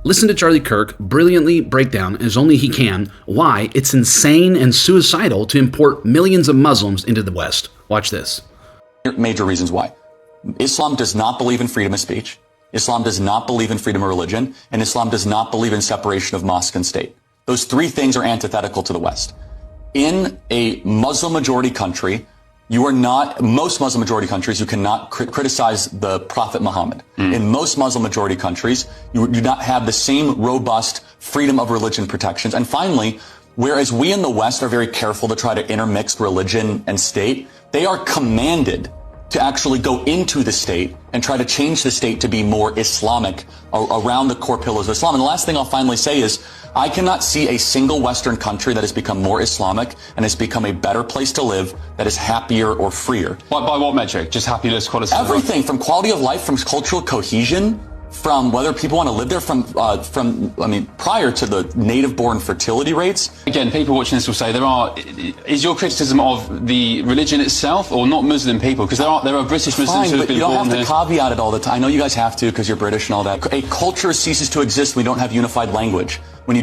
Listen to Charlie Kirk brilliantly break down, as only he can, why it's insane and suicidal to import millions of Muslims into the West. Watch this. Major reasons why. Islam does not believe in freedom of speech. Islam does not believe in freedom of religion. And Islam does not believe in separation of mosque and state. Those three things are antithetical to the West. In a Muslim majority country, most Muslim majority countries, you cannot criticize the Prophet Muhammad. In most Muslim majority countries, you do not have the same robust freedom of religion protections. And finally, whereas we in the West are very careful to try to intermix religion and state, they are commanded to actually go into the state and try to change the state to be more Islamic around the core pillars of Islam. And the last thing I'll finally say is, I cannot see a single Western country that has become more Islamic and has become a better place to live that is happier or freer. By what metric? Just happiness, quality of life? Everything from quality of life, from cultural cohesion, from whether people want to live there, prior to the native-born fertility rates. Again, people watching this will say is your criticism of the religion itself or not Muslim people? Because there are British Muslims who have been born here. You don't have to caveat it all the time. I know you guys have to because you're British and all that. A culture ceases to exist when we don't have unified language. When you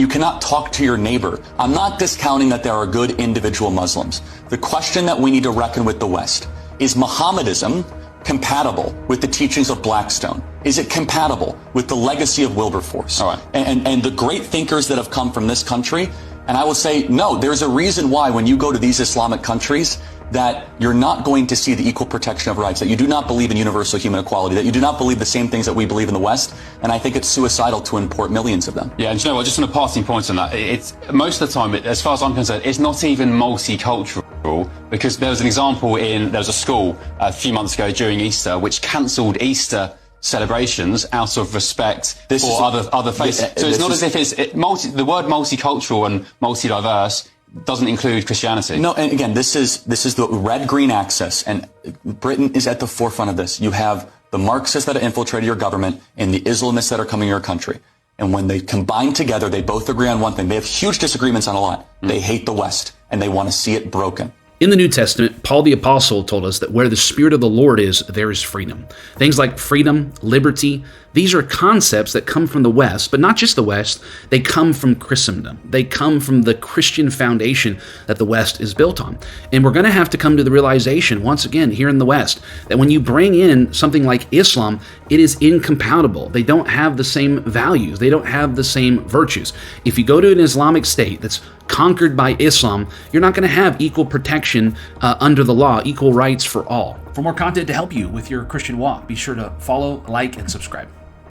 cannot talk to your neighbor. I'm not discounting that there are good individual Muslims. The question that we need to reckon with the West is Mohammedanism compatible with the teachings of Blackstone? Is it compatible with the legacy of Wilberforce? All right. And the great thinkers that have come from this country? And I will say, no, there's a reason why when you go to these Islamic countries that you're not going to see the equal protection of rights, that you do not believe in universal human equality, that you do not believe the same things that we believe in the West. And I think it's suicidal to import millions of them. Yeah, and you know what, just on a passing point on that, it's most of the time, as far as I'm concerned, it's not even multicultural, because there was an example there was a school a few months ago during Easter which cancelled Easter celebrations out of respect for other faiths. So it's not as if the word multicultural and multi-diverse doesn't include Christianity. No, and again, this is the red-green axis, and Britain is at the forefront of this. You have the Marxists that have infiltrated your government and the Islamists that are coming to your country. And when they combine together, they both agree on one thing. They have huge disagreements on a lot. They hate the West, and they want to see it broken. In the New Testament, Paul the Apostle told us that where the Spirit of the Lord is, there is freedom. Things like freedom, liberty, these are concepts that come from the West, but not just the West, they come from Christendom. They come from the Christian foundation that the West is built on. And we're going to have to come to the realization, once again, here in the West, that when you bring in something like Islam, it is incompatible. They don't have the same values. They don't have the same virtues. If you go to an Islamic state that's conquered by Islam, you're not going to have equal protection under the law, equal rights for all. For more content to help you with your Christian walk, be sure to follow, like, and subscribe.